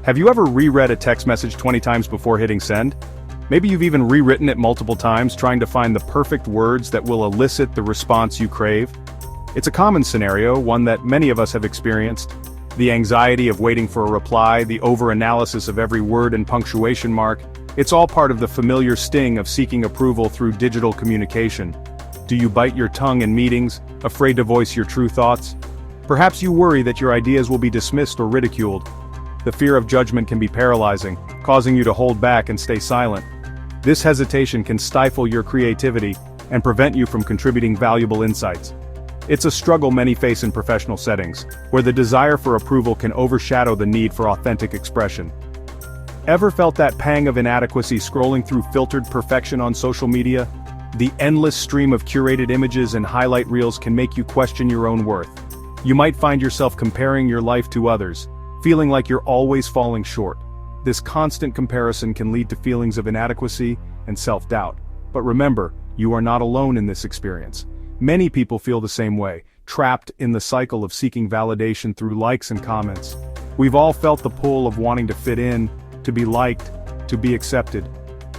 Have you ever reread a text message 20 times before hitting send? Maybe you've even rewritten it multiple times trying to find the perfect words that will elicit the response you crave. It's a common scenario, one that many of us have experienced. The anxiety of waiting for a reply, the over-analysis of every word and punctuation mark, it's all part of the familiar sting of seeking approval through digital communication. Do you bite your tongue in meetings, afraid to voice your true thoughts? Perhaps you worry that your ideas will be dismissed or ridiculed. The fear of judgment can be paralyzing, causing you to hold back and stay silent. This hesitation can stifle your creativity and prevent you from contributing valuable insights. It's a struggle many face in professional settings, where the desire for approval can overshadow the need for authentic expression. Ever felt that pang of inadequacy scrolling through filtered perfection on social media? The endless stream of curated images and highlight reels can make you question your own worth. You might find yourself comparing your life to others, feeling like you're always falling short. This constant comparison can lead to feelings of inadequacy and self-doubt. But remember, you are not alone in this experience. Many people feel the same way, trapped in the cycle of seeking validation through likes and comments. We've all felt the pull of wanting to fit in, to be liked, to be accepted.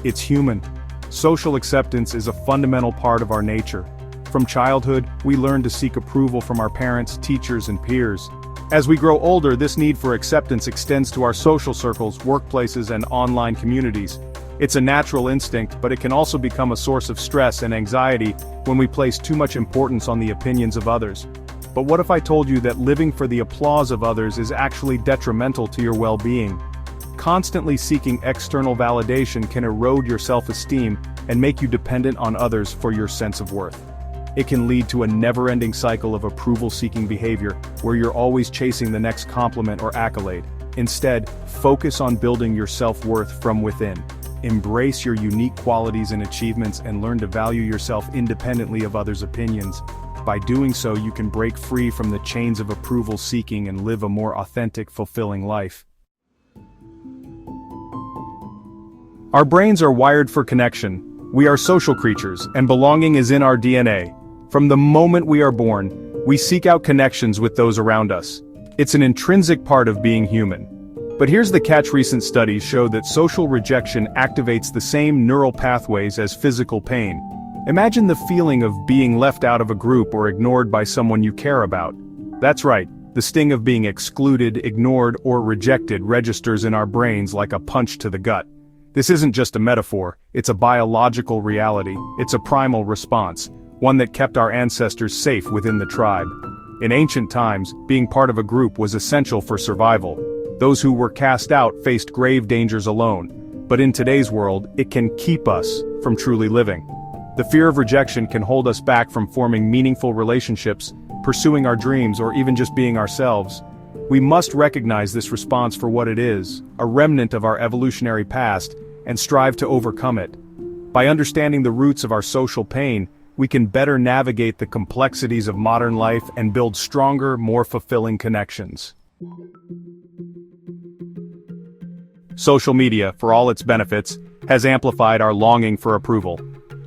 It's human. Social acceptance is a fundamental part of our nature. From childhood, we learn to seek approval from our parents, teachers, and peers. As we grow older, this need for acceptance extends to our social circles, workplaces, and online communities. It's a natural instinct, but it can also become a source of stress and anxiety when we place too much importance on the opinions of others. But what if I told you that living for the applause of others is actually detrimental to your well-being? Constantly seeking external validation can erode your self-esteem and make you dependent on others for your sense of worth. It can lead to a never-ending cycle of approval-seeking behavior, where you're always chasing the next compliment or accolade. Instead, focus on building your self-worth from within. Embrace your unique qualities and achievements and learn to value yourself independently of others' opinions. By doing so, you can break free from the chains of approval seeking and live a more authentic, fulfilling life. Our brains are wired for connection. We are social creatures, and belonging is in our DNA. From the moment we are born, we seek out connections with those around us. It's an intrinsic part of being human. But here's the catch: recent studies show that social rejection activates the same neural pathways as physical pain. Imagine the feeling of being left out of a group or ignored by someone you care about. That's right, the sting of being excluded, ignored, or rejected registers in our brains like a punch to the gut. This isn't just a metaphor, it's a biological reality. It's a primal response, one that kept our ancestors safe within the tribe. In ancient times, being part of a group was essential for survival. Those who were cast out faced grave dangers alone. But in today's world, it can keep us from truly living. The fear of rejection can hold us back from forming meaningful relationships, pursuing our dreams, or even just being ourselves. We must recognize this response for what it is, a remnant of our evolutionary past, and strive to overcome it. By understanding the roots of our social pain, we can better navigate the complexities of modern life and build stronger, more fulfilling connections. Social media, for all its benefits, has amplified our longing for approval.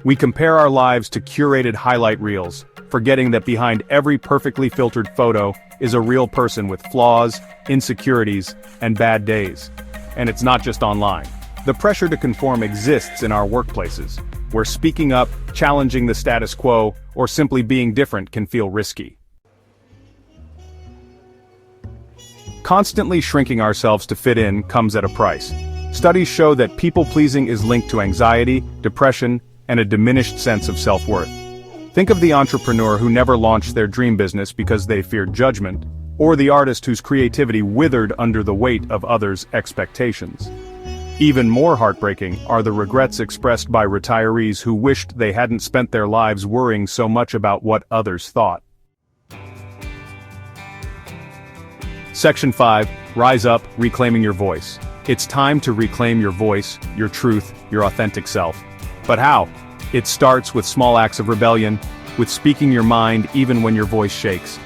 We compare our lives to curated highlight reels, forgetting that behind every perfectly filtered photo is a real person with flaws, insecurities, and bad days. And it's not just online. The pressure to conform exists in our workplaces, where speaking up, challenging the status quo, or simply being different can feel risky. Constantly shrinking ourselves to fit in comes at a price. Studies show that people-pleasing is linked to anxiety, depression, and a diminished sense of self-worth. Think of the entrepreneur who never launched their dream business because they feared judgment, or the artist whose creativity withered under the weight of others' expectations. Even more heartbreaking are the regrets expressed by retirees who wished they hadn't spent their lives worrying so much about what others thought. Section 5. Rise up, reclaiming your voice. It's time to reclaim your voice, your truth, your authentic self. But how? It starts with small acts of rebellion, with speaking your mind even when your voice shakes.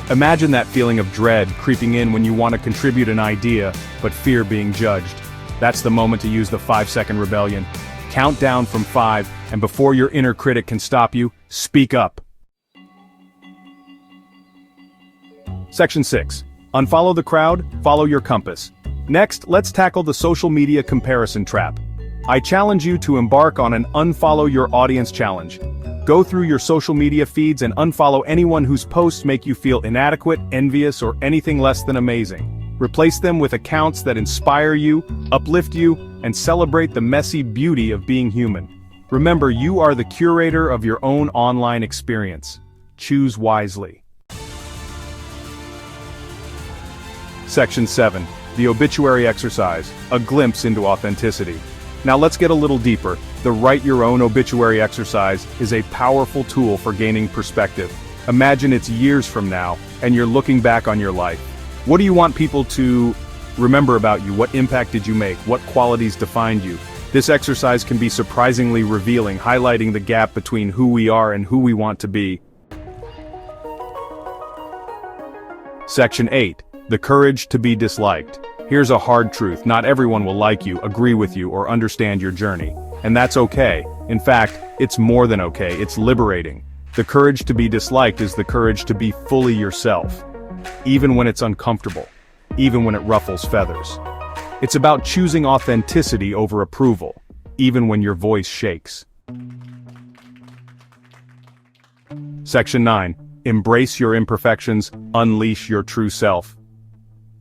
Imagine that feeling of dread creeping in when you want to contribute an idea, but fear being judged. That's the moment to use the 5-second rebellion. Count down from 5, and before your inner critic can stop you, speak up. Section 6. Unfollow the crowd, follow your compass. Next, let's tackle the social media comparison trap. I challenge you to embark on an unfollow your audience challenge. Go through your social media feeds and unfollow anyone whose posts make you feel inadequate, envious, or anything less than amazing. Replace them with accounts that inspire you, uplift you, and celebrate the messy beauty of being human. Remember, you are the curator of your own online experience. Choose wisely. Section 7. The obituary exercise, a glimpse into authenticity. Now let's get a little deeper. The Write Your Own Obituary exercise is a powerful tool for gaining perspective. Imagine it's years from now, and you're looking back on your life. What do you want people to remember about you? What impact did you make? What qualities defined you? This exercise can be surprisingly revealing, highlighting the gap between who we are and who we want to be. Section 8. The courage to be disliked. Here's a hard truth: not everyone will like you, agree with you, or understand your journey. And that's okay. In fact, it's more than okay, it's liberating. The courage to be disliked is the courage to be fully yourself. Even when it's uncomfortable. Even when it ruffles feathers. It's about choosing authenticity over approval, even when your voice shakes. Section 9. Embrace your imperfections, unleash your true self.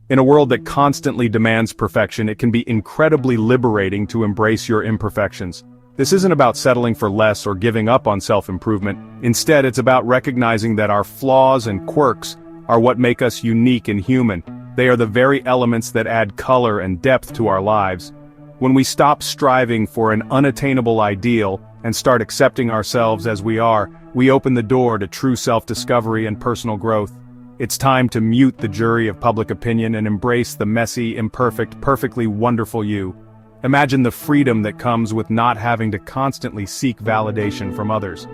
In a world that constantly demands perfection, it can be incredibly liberating to embrace your imperfections. This isn't about settling for less or giving up on self-improvement. Instead, it's about recognizing that our flaws and quirks are what make us unique and human. They are the very elements that add color and depth to our lives. When we stop striving for an unattainable ideal and start accepting ourselves as we are, we open the door to true self-discovery and personal growth. It's time to mute the jury of public opinion and embrace the messy, imperfect, perfectly wonderful you. Imagine the freedom that comes with not having to constantly seek validation from others.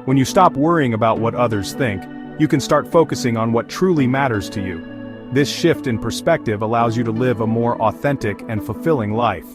When you stop worrying about what others think, you can start focusing on what truly matters to you. This shift in perspective allows you to live a more authentic and fulfilling life.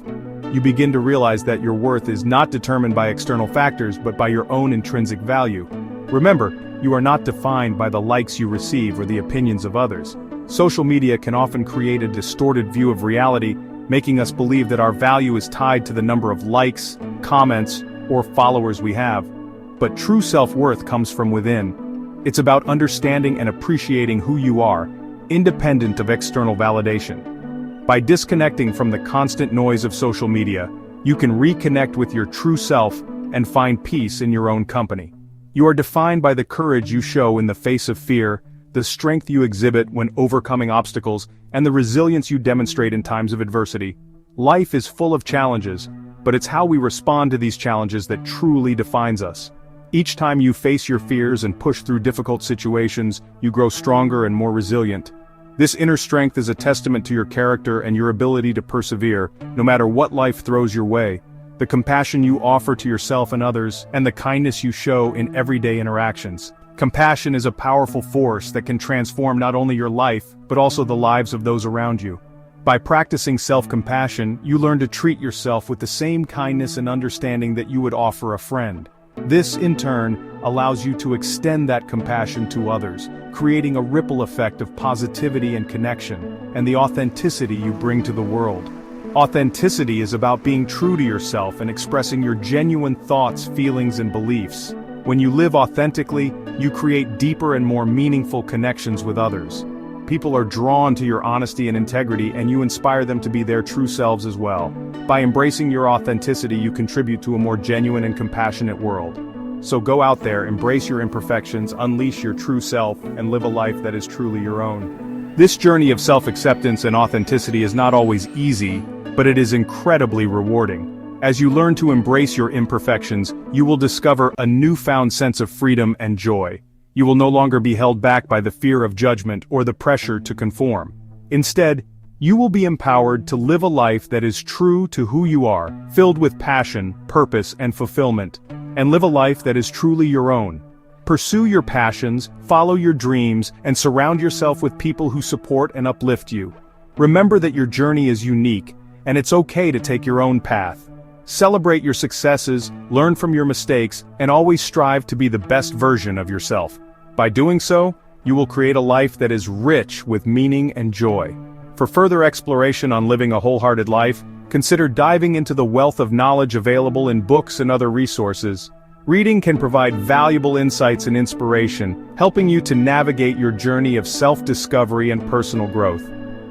You begin to realize that your worth is not determined by external factors but by your own intrinsic value. Remember, you are not defined by the likes you receive or the opinions of others. Social media can often create a distorted view of reality, making us believe that our value is tied to the number of likes, comments, or followers we have. But true self-worth comes from within. It's about understanding and appreciating who you are, independent of external validation. By disconnecting from the constant noise of social media, you can reconnect with your true self and find peace in your own company. You are defined by the courage you show in the face of fear, the strength you exhibit when overcoming obstacles, and the resilience you demonstrate in times of adversity. Life is full of challenges, but it's how we respond to these challenges that truly defines us. Each time you face your fears and push through difficult situations, you grow stronger and more resilient. This inner strength is a testament to your character and your ability to persevere, no matter what life throws your way. The compassion you offer to yourself and others, and the kindness you show in everyday interactions. Compassion is a powerful force that can transform not only your life, but also the lives of those around you. By practicing self-compassion, you learn to treat yourself with the same kindness and understanding that you would offer a friend. This, in turn, allows you to extend that compassion to others, creating a ripple effect of positivity and connection, and the authenticity you bring to the world. Authenticity is about being true to yourself and expressing your genuine thoughts, feelings, and beliefs. When you live authentically, you create deeper and more meaningful connections with others. People are drawn to your honesty and integrity, and you inspire them to be their true selves as well. By embracing your authenticity, you contribute to a more genuine and compassionate world. So go out there, embrace your imperfections, unleash your true self, and live a life that is truly your own. This journey of self-acceptance and authenticity is not always easy, but it is incredibly rewarding. As you learn to embrace your imperfections, you will discover a newfound sense of freedom and joy. You will no longer be held back by the fear of judgment or the pressure to conform. Instead, you will be empowered to live a life that is true to who you are, filled with passion, purpose, and fulfillment, and live a life that is truly your own. Pursue your passions, follow your dreams, and surround yourself with people who support and uplift you. Remember that your journey is unique, and it's okay to take your own path. Celebrate your successes, learn from your mistakes, and always strive to be the best version of yourself. By doing so, you will create a life that is rich with meaning and joy. For further exploration on living a wholehearted life, consider diving into the wealth of knowledge available in books and other resources. Reading can provide valuable insights and inspiration, helping you to navigate your journey of self-discovery and personal growth.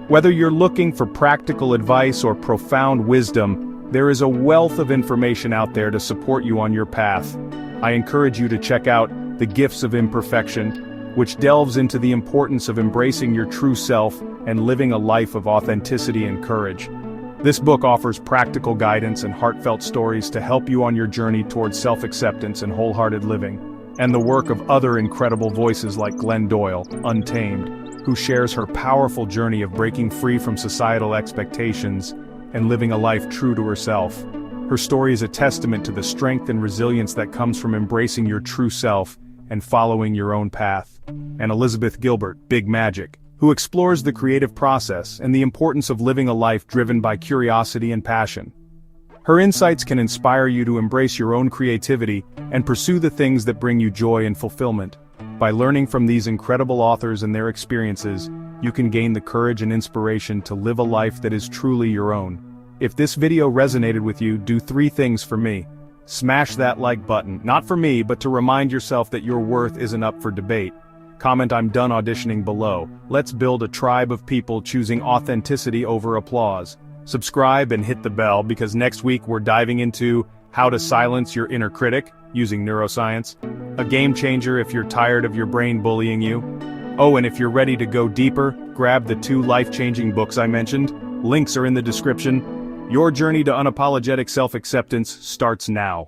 Whether you're looking for practical advice or profound wisdom, there is a wealth of information out there to support you on your path. I encourage you to check out The Gifts of Imperfection, which delves into the importance of embracing your true self and living a life of authenticity and courage. This book offers practical guidance and heartfelt stories to help you on your journey towards self-acceptance and wholehearted living, and the work of other incredible voices like Glenn Doyle, Untamed, who shares her powerful journey of breaking free from societal expectations and living a life true to herself. Her story is a testament to the strength and resilience that comes from embracing your true self and following your own path. And Elizabeth Gilbert, Big Magic, who explores the creative process and the importance of living a life driven by curiosity and passion. Her insights can inspire you to embrace your own creativity and pursue the things that bring you joy and fulfillment. By learning from these incredible authors and their experiences, you can gain the courage and inspiration to live a life that is truly your own. If this video resonated with you, do 3 things for me. Smash that like button, not for me, but to remind yourself that your worth isn't up for debate. Comment "I'm done auditioning" below. Let's build a tribe of people choosing authenticity over applause. Subscribe and hit the bell, because next week we're diving into how to silence your inner critic using neuroscience. A game changer if you're tired of your brain bullying you. Oh, and if you're ready to go deeper, grab the 2 life-changing books I mentioned. Links are in the description. Your journey to unapologetic self-acceptance starts now.